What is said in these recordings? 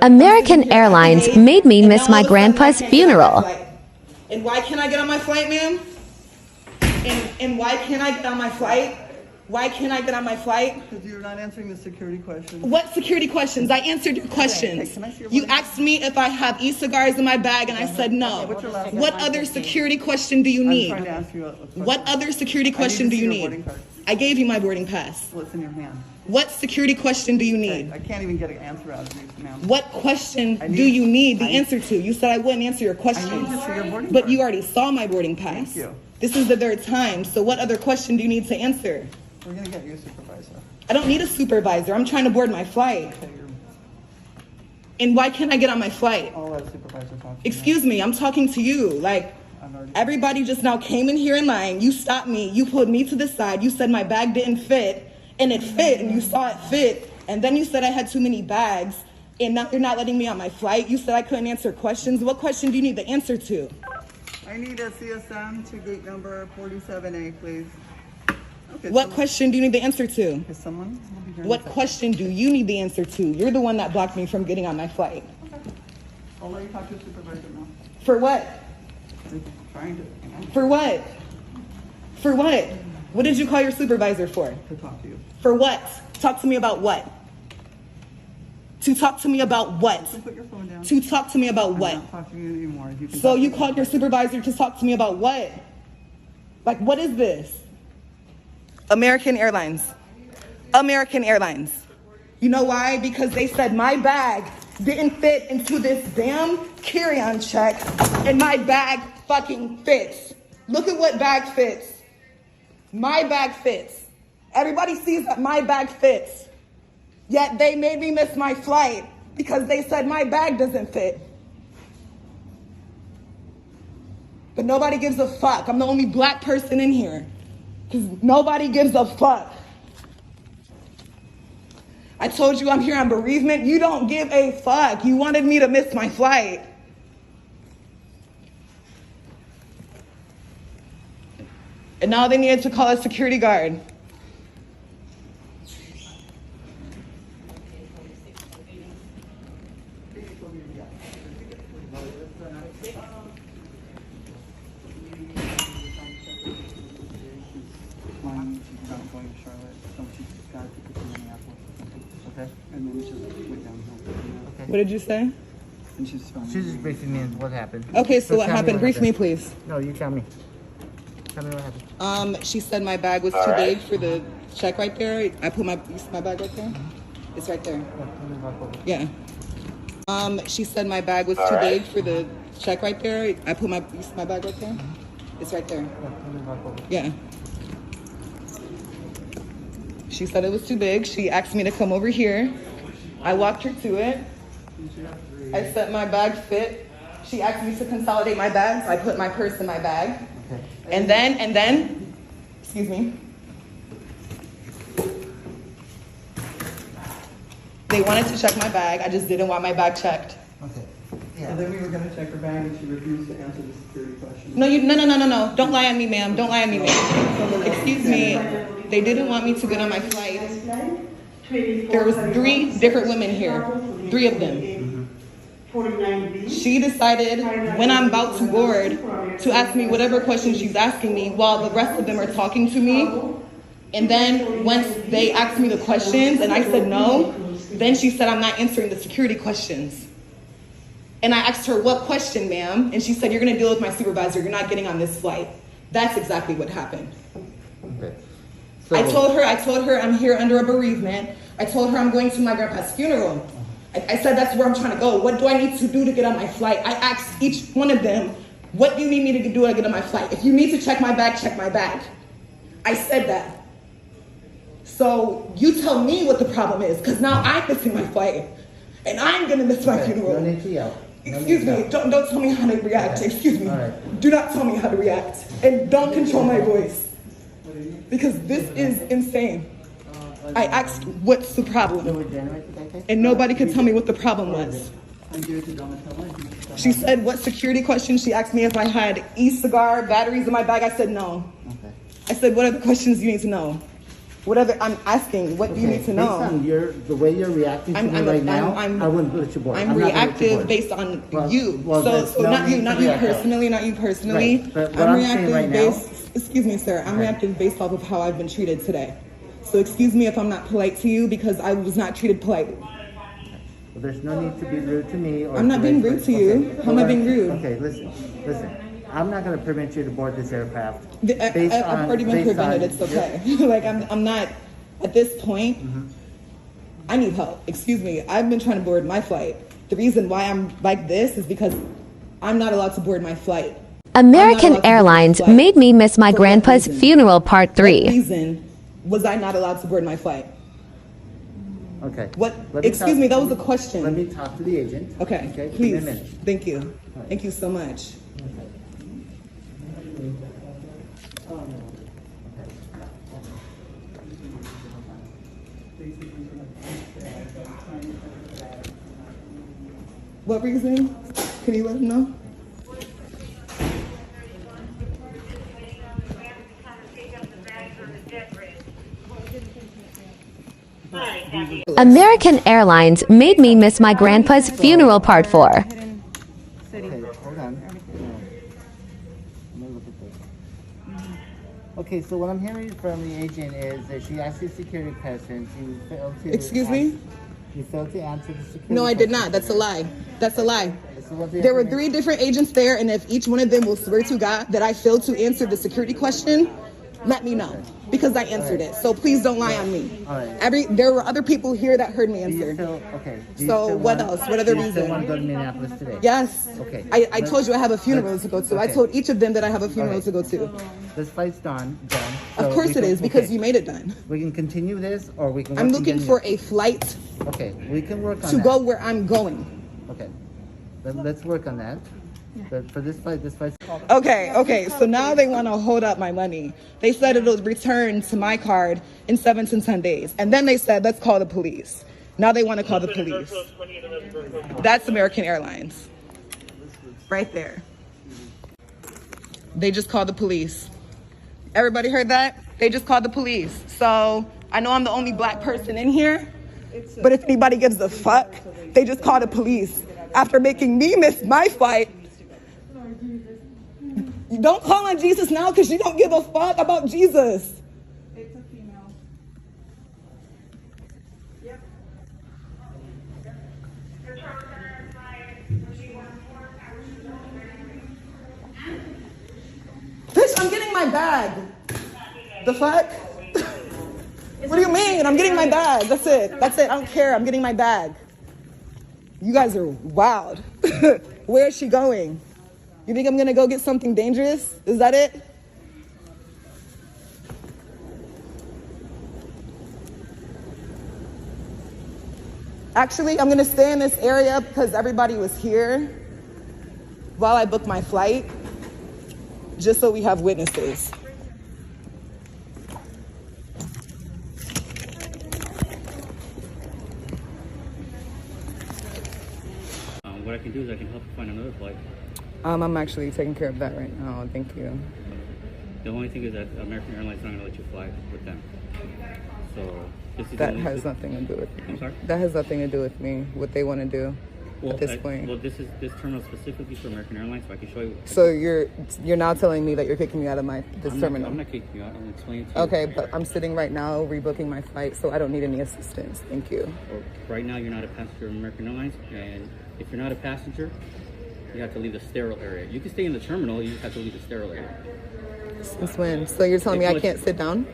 American Airlines made me miss my grandpa's funeral. And why can't I get on my flight, ma'am? And why can't I get on my flight? Why can't I get on my flight? Because you're not answering the security questions. What security questions? I answered your questions. You asked me if I have e-cigars in my bag, and I said no. What other security question do you need? I'm trying to ask you a question. What other security question do you need? I gave you my boarding pass. What's in your hand? What security question do you need? I can't even get an answer out of you, ma'am. What question do you need the answer to? You said I wouldn't answer your questions. I need to see your boarding But pass. you already saw my boarding pass. Thank you. This is the third time, so what other question do you need to answer? We're going to get you a supervisor. I don't need a supervisor. I'm trying to board my flight. Okay, And why can't I get on my flight? I'll let a supervisor talk to you. Excuse me, I'm talking to you. Like, everybody just now came in here in line. You stopped me. You pulled me to the side. You said my bag didn't fit, and it fit, and you saw it fit. And then you said I had too many bags, and now you're not letting me on my flight. You said I couldn't answer questions. What question do you need the answer to? I need a CSM to gate number 47A, please. Okay, What question do you need the answer to? Is someone? I'll be here in a What second. question do you need the answer to? You're the one that blocked me from getting on my flight. Okay. I'll let you talk to a supervisor now. For what? We're trying to. For what? For what? What did you call your supervisor for? To talk to you. For what? Talk to me about what? To talk to me about what? So put your phone down. To talk to me about I'm what? not talking to you anymore. You can So talk you to called your supervisor to talk to me about what? Like, what is this? American Airlines. American Airlines. You know why? Because they said my bag didn't fit into this damn carry-on check, and my bag fucking fits. Look at what bag fits. My bag fits. Everybody sees that my bag fits. Yet they made me miss my flight because they said my bag doesn't fit. But nobody gives a fuck. I'm the only black person in here. Because nobody gives a fuck. I told you I'm here on bereavement. You don't give a fuck. You wanted me to miss my flight. And now they needed to call a security guard. She's not going to Charlotte, so she's got to pick up in Minneapolis. Okay? And then she went downhill. Okay. What did you say? And she's filming. She's just briefing me on what happened. Okay, so what tell me happened? Brief me, happened. please. No, you tell me. Tell me what happened. She said my bag was too big for the check right there. I put my bag right there. It's right there. Yeah. She said my bag was too big for the check right there. I put my bag right there. It's right there. Yeah. She said it was too big. She asked me to come over here. I walked her to it. I said my bag fit. She asked me to consolidate my bags. I put my purse in my bag. Okay. And then, excuse me. They wanted to check my bag. I just didn't want my bag checked. Okay. And then we were going to check her bag and she refused to answer the security question. No. Don't lie on me, ma'am. Don't lie on me, ma'am. Excuse me. They didn't want me to get on my flight. There was 3 different women here. 3 of them. She decided when I'm about to board to ask me whatever questions she's asking me while the rest of them are talking to me. And then once they asked me the questions and I said no, then she said I'm not answering the security questions. And I asked her, what question, ma'am? And she said, you're gonna deal with my supervisor. You're not getting on this flight. That's exactly what happened. Okay. I told her I'm here under a bereavement. I told her I'm going to my grandpa's funeral. I said that's where I'm trying to go. What do I need to do to get on my flight? I asked each one of them, what do you need me to do to get on my flight? If you need to check my bag, check my bag. I said that. So you tell me what the problem is, because now I'm missing my flight. And I'm gonna miss my funeral. No need to yell. Excuse me, don't tell me how to react. Excuse me. All right. Do not tell me how to react. And don't control my voice. Because this is insane. I asked what's the problem. And nobody could tell me what the problem was. She said what security questions. She asked me if I had e-cigar batteries in my bag. I said no. Okay. I said, what are the questions you need to know? Whatever, I'm asking, what do you need to know? Based on the way you're reacting to me right now, I wouldn't let you board. I'm not gonna let you reactive board. based on Well, you. well, there's So no not you, need not to you react, though. personally, not you personally. Right, but what I'm I'm saying reactive right now- based, excuse me, sir, I'm reactive based off of how I've been treated today. So excuse me if I'm not polite to you because I was not treated politely. Well, there's no need to be rude to me. Or I'm not being rude to you. How am I being rude? Okay, listen. I'm not going to permit you to board this aircraft. I've already been prevented, it's okay. Like, I'm not, at this point, I need help. Excuse me, I've been trying to board my flight. The reason why I'm like this is because I'm not allowed to board my flight. American Airlines made me miss my grandpa's funeral part 3. What reason was I not allowed to board my flight? Okay. What? Excuse me, that was a question. Let me talk to the agent. Okay, Give me a please. minute. Thank you. Thank you so much. What reason? Can you let him know? American Airlines made me miss my grandpa's funeral part 4. Okay, hold on. Let me look at this. Okay, so what I'm hearing from the agent is that she asked you security questions. You failed to. Excuse me? You failed to answer the security. No, I did not. questions. That's a lie. That's a lie. So what the There were information- 3 different agents there, and if each one of them will swear to God that I failed to answer the security question, let me know, because I answered it. So please don't lie on me. All right. There were other people here that heard me Do you answer. still, okay. Do you So still what want- else? What other do you still want to reason? go to Minneapolis today? Yes. Okay. I told you I have a funeral to go to. I okay. told each of them that I have a funeral Alright. to go to. This flight's done. Of course it is, because you made it done. We can continue this, or we can. I'm work looking again- for a flight Okay, we can work on to that. go where I'm going. Okay, let's work on that. But for this flight's. Okay, so now they want to hold up my money. They said it'll return to my card in 7 to 10 days. And then they said, let's call the police. Now they want to call the police. That's American Airlines. Right there. They just called the police. Everybody heard that? They just called the police. So I know I'm the only black person in here, but if anybody gives a fuck, they just called the police after making me miss my flight. You don't call on Jesus now because you don't give a fuck about Jesus. It's a female. Yep. Bitch, I'm getting my bag. The fuck? What do you mean? I'm getting my bag. That's it. I don't care. I'm getting my bag. You guys are wild. Where is she going? You think I'm gonna go get something dangerous? Is that it? Actually, I'm gonna stay in this area because everybody was here while I book my flight, just so we have witnesses. What I can do is I can help you find another flight. I'm actually taking care of that right now. Thank you. The only thing is that American Airlines is not going to let you fly with them. So this is the That only has nothing to do with me. I'm sorry? That has nothing to do with me. What they want to do at this point. Well, this terminal specifically for American Airlines, so I can show you. So you're now telling me that you're kicking me out of this terminal. I'm not kicking you out. I'm explaining to you. Okay, but I'm sitting right now rebooking my flight, so I don't need any assistance. Thank you. Well, right now, you're not a passenger of American Airlines, and if you're not a passenger, you have to leave the sterile area. You can stay in the terminal, you just have to leave the sterile area. Since when? So you're telling me I can't sit down?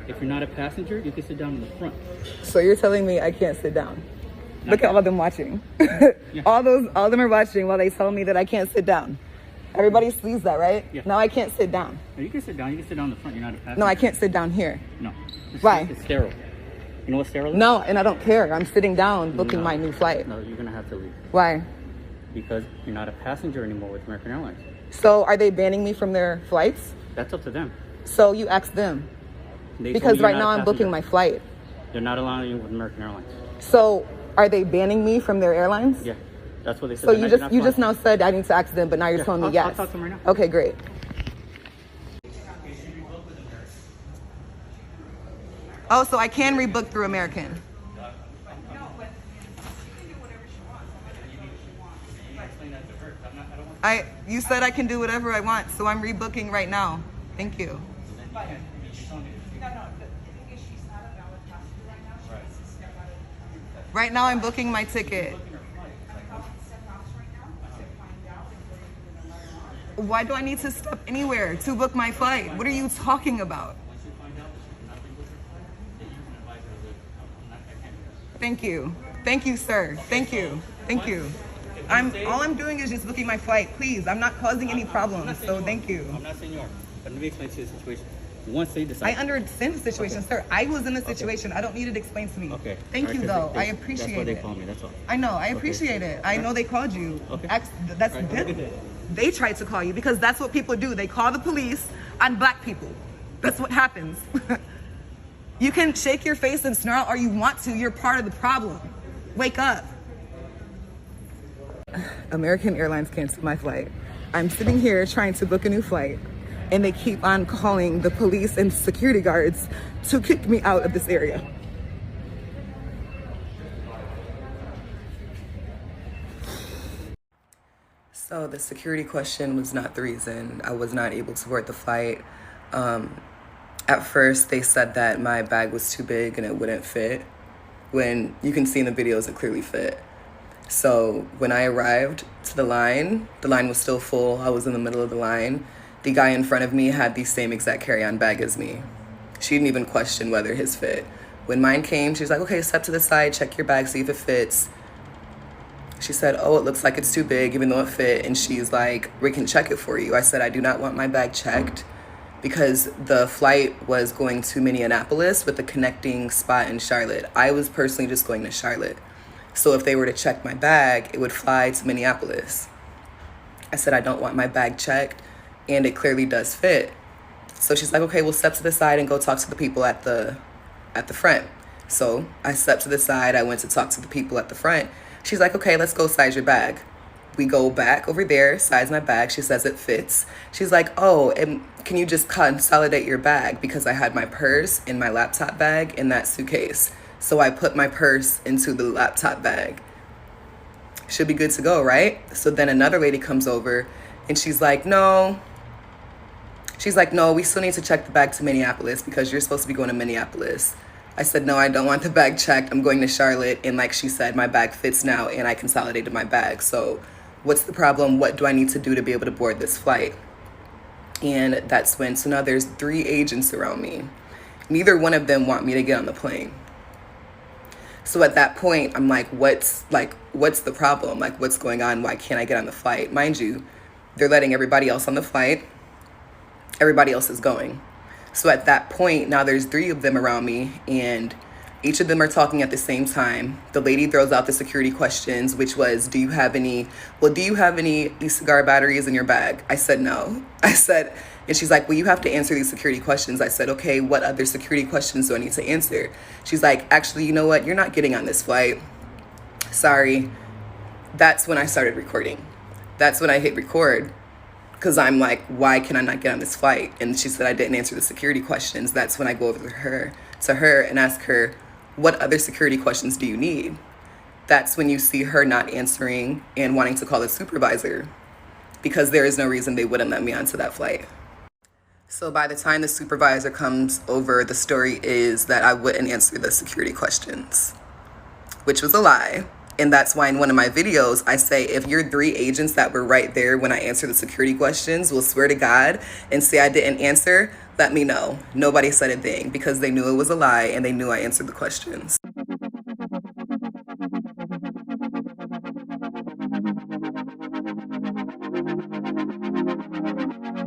If you're not a passenger, you can sit down in the front. So you're telling me I can't sit down? Look at all of them watching. Yeah. All of them are watching while they tell me that I can't sit down. Everybody sees that, right? Yeah. Now I can't sit down. No, you can sit down. You can sit down in the front. You're not a passenger. No, I can't sit down here. No. Why? It's sterile. You know what sterile is? No, and I don't care. I'm sitting down booking No. my new flight. No, you're going to have to leave. Why? Because you're not a passenger anymore with American Airlines. So are they banning me from their flights? That's up to them. So you ask them. They told Because me you're right not now a I'm booking my passenger. flight. They're not allowing you with American Airlines. So are they banning me from their airlines? Yeah, that's what they said. So They're you not- just you're not now said I need to ask them, but now you're Yeah, telling me I'll yes. talk to them right now. Okay, great. Oh, so I can rebook through American. You said I can do whatever I want, so I'm rebooking right now. Thank you. Right now I'm booking my ticket. Why do I need to step anywhere to book my flight? What are you talking about? Thank you. Thank you, sir. Thank you. Thank you. All I'm doing is just booking my flight. Please, I'm not causing any problems, so thank you. I'm not saying you are, but let me explain to you the situation. Once they decide. I understand the situation, sir. I was in the situation. I don't need it explained to me. Okay. Thank you, though. I appreciate it. That's why they call me, that's all. I know. I appreciate it. I know they called you. Okay. That's All right, have a good day. They tried to call you because that's what people do. They call the police on black people. That's what happens. You can shake your face and snarl all you want to. You're part of the problem. Wake up. American Airlines canceled my flight. I'm sitting here trying to book a new flight, and they keep on calling the police and security guards to kick me out of this area. So the security question was not the reason I was not able to board the flight. At first, they said that my bag was too big and it wouldn't fit, when you can see in the videos it clearly fit. So when I arrived to the line was still full. I was in the middle of the line. The guy in front of me had the same exact carry-on bag as me. She didn't even question whether his fit. When mine came, she was like, okay, step to the side, check your bag, see if it fits. She said, oh, it looks like it's too big, even though it fit. And she's like, we can check it for you. I said, I do not want my bag checked because the flight was going to Minneapolis with a connecting spot in Charlotte. I was personally just going to Charlotte. So if they were to check my bag, it would fly to Minneapolis. I said, I don't want my bag checked, and it clearly does fit. So she's like, okay, we'll step to the side and go talk to the people at the front. So I stepped to the side. I went to talk to the people at the front. She's like, okay, let's go size your bag. We go back over there, size my bag. She says it fits. She's like, oh, and can you just consolidate your bag? Because I had my purse and my laptop bag in that suitcase. So I put my purse into the laptop bag. Should be good to go, right? So then another lady comes over and she's like, no. She's like, no, we still need to check the bag to Minneapolis because you're supposed to be going to Minneapolis. I said, no, I don't want the bag checked. I'm going to Charlotte. And like she said, my bag fits now and I consolidated my bag. So what's the problem? What do I need to do to be able to board this flight? And that's when, so now there's 3 agents around me. Neither one of them want me to get on the plane. So at that point, I'm like, what's the problem? Like, what's going on? Why can't I get on the flight? Mind you, they're letting everybody else on the flight. Everybody else is going. So at that point, now there's 3 of them around me, and each of them are talking at the same time. The lady throws out the security questions, which was, do you have any e-cigar batteries in your bag? I said, no. And she's like, well, you have to answer these security questions. I said, okay, what other security questions do I need to answer? She's like, actually, you know what? You're not getting on this flight. Sorry. That's when I started recording. That's when I hit record. Because I'm like, why can I not get on this flight? And she said I didn't answer the security questions. That's when I go over to her and ask her, what other security questions do you need? That's when you see her not answering and wanting to call the supervisor, because there is no reason they wouldn't let me onto that flight. So by the time the supervisor comes over, the story is that I wouldn't answer the security questions, which was a lie. And that's why in one of my videos, I say, if your 3 agents that were right there when I answered the security questions will swear to God and say I didn't answer, let me know. Nobody said a thing because they knew it was a lie and they knew I answered the questions.